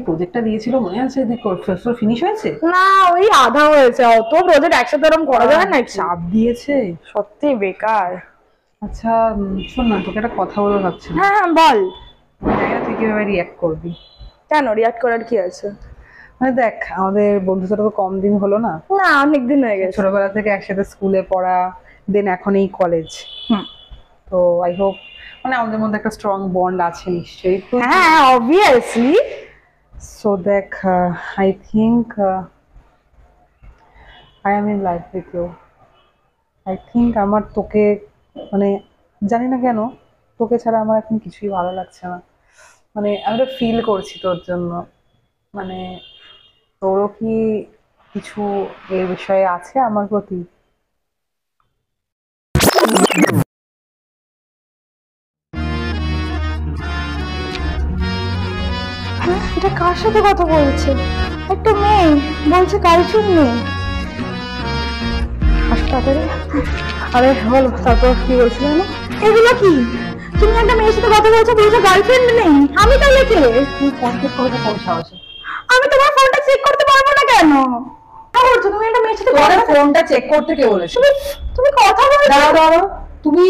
প্রজেক্টটা দিয়েছিল মনে আছে? ফিনিশ হয়েছে? না, ওই আধা হয়েছে। অত প্রজেক্ট একসাথে এরকম করা যায় না, চাপ দিয়েছে সত্যি বেকার। আচ্ছা শোন না, তোকে একটা কথা বলে ভাবছি। হ্যাঁ হ্যাঁ বল। জানি না তুই কিভাবে রিয়াক্ট করবি। কেন রিয়াক্ট করার কি আছে? মানে দেখ, আমাদের বন্ধুত্বটা তো কম দিন হলো না। না, অনেকদিন হয়ে গেছে। ছোটবেলা থেকে একসাথে স্কুলে পড়া, দেন এখন এই কলেজ। তো আই হোপ মানে আমাদের মধ্যে একটা স্ট্রং বন্ড আছে নিশ্চয়ই। হ্যাঁ অবভিয়াসলি। সো দেখ, I think I am in life with you. I think আমার তোকে মানে জানি না কেন তোকে ছাড়া আমার এখন কিছুই ভালো লাগছে না। মানে আমি তো ফিল করছি তোর জন্য। মানে তোরও কি কিছু এর বিষয়ে আছে আমার প্রতি? এটা কার সাথে কথা বলছে? একটা মেয়ে বলছে গার্লফ্রেন্ড নেই। হাসপাতালে। আরে বল, তারপর কি বলছিল না? এগুলো কি? তুমি একটা মেয়ের সাথে কথা বলছো, বলছো গার্লফ্রেন্ড নেই। আমি তাহলে কে? তুই ফোন চেক করতে কোন সাহসে? আমি তোমার ফোনটা চেক করতে পারবো না কেন? বলছো তুমি একটা মেয়ের সাথে ফোনটা চেক করতে কে বলেছে? তুমি কথা বলছো। দাঁড়াও, তুমি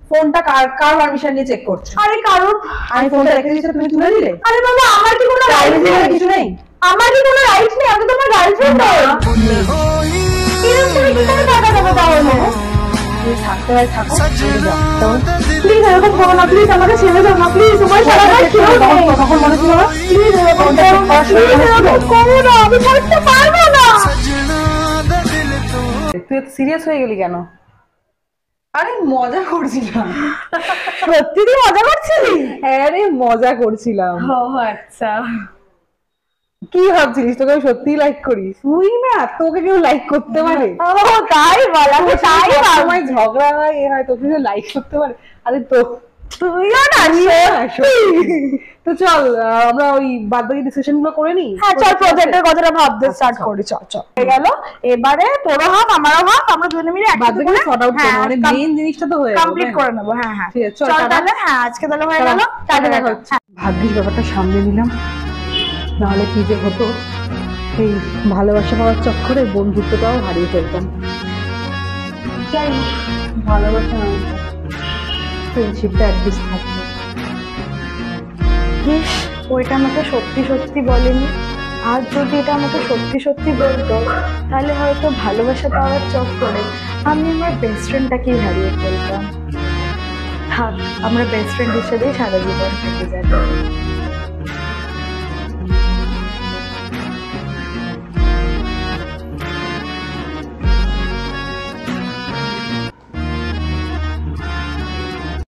ফোনটা কার কার পারমিশন নিয়ে চেক করছো? আরে কারণ আমি ফোনটা রেখে দিয়েছি, তুমি তুলে দিলে? আরে বাবা, আমার কি কোনো রাইট নেই? কিছু নেই। আমার কি কোনো রাইট নেই? আমি তোমার গার্লফ্রেন্ড নই। এরকম তুমি কি করে টাকা দেবো তাহলে? তুমি থাকতে হয় থাকো, প্লিজ এরকম করো না, প্লিজ আমাকে ছেড়ে দাও না, প্লিজ। তোমার সারা রাত কেউ নেই। তখন মনে ছিল না? প্লিজ এরকম করো না, প্লিজ এরকম করো না, আমি থাকতে পারবো না। তুই এত সিরিয়াস হয়ে গেলি কেন? আরে মজা করছিলাম। সত্যি তুই মজা করছিলি? হ্যাঁ রে, মজা করছিলাম। ও আচ্ছা। কি ভাবছিলিস তোকে আমি সত্যিই লাইক করি? তুই না, তোকে কেউ লাইক করতে পারে? ও তাই বলা, তাই আমার ঝগড়া হয় এ হয়, তোকে কেউ লাইক করতে পারে? আরে তো তুইও না। তো চল আমরা ওই বাদ বাকি ডিসকাশন গুলো করে নি। হ্যাঁ চল, প্রজেক্টের কথাটা ভাবতে স্টার্ট করি। চল চল, হয়ে গেল। এবারে তোরও হাফ আমারও হাফ, আমরা দুজনে মিলে বাদ বাকি সর্ট আউট করব। মানে মেইন জিনিসটা তো হয়ে কমপ্লিট করে নেব। হ্যাঁ হ্যাঁ ঠিক আছে, চল তাহলে। হ্যাঁ আজকে তাহলে হয়ে গেল। টাটা দেখা হচ্ছে। ভাগ্যিস ব্যাপারটা সামনে নিলাম, নাহলে কি যে হতো। এই ভালোবাসা পাওয়ার চক্করে বন্ধুত্বটাও হারিয়ে ফেলতাম। যাই হোক, ভালোবাসা নয়, ফ্রেন্ডশিপটা অ্যাটলিস্ট থাকবে। ইস, ওইটা আমাকে সত্যি সত্যি বলেনি। আর যদি এটা আমাকে সত্যি সত্যি বলতো, তাহলে হয়তো ভালোবাসা পাওয়ার চক্করে আমি আমার বেস্ট ফ্রেন্ডটাকেই হারিয়ে ফেলতাম। থাক, আমরা বেস্ট ফ্রেন্ড হিসেবেই সারা জীবন থেকে যাবো।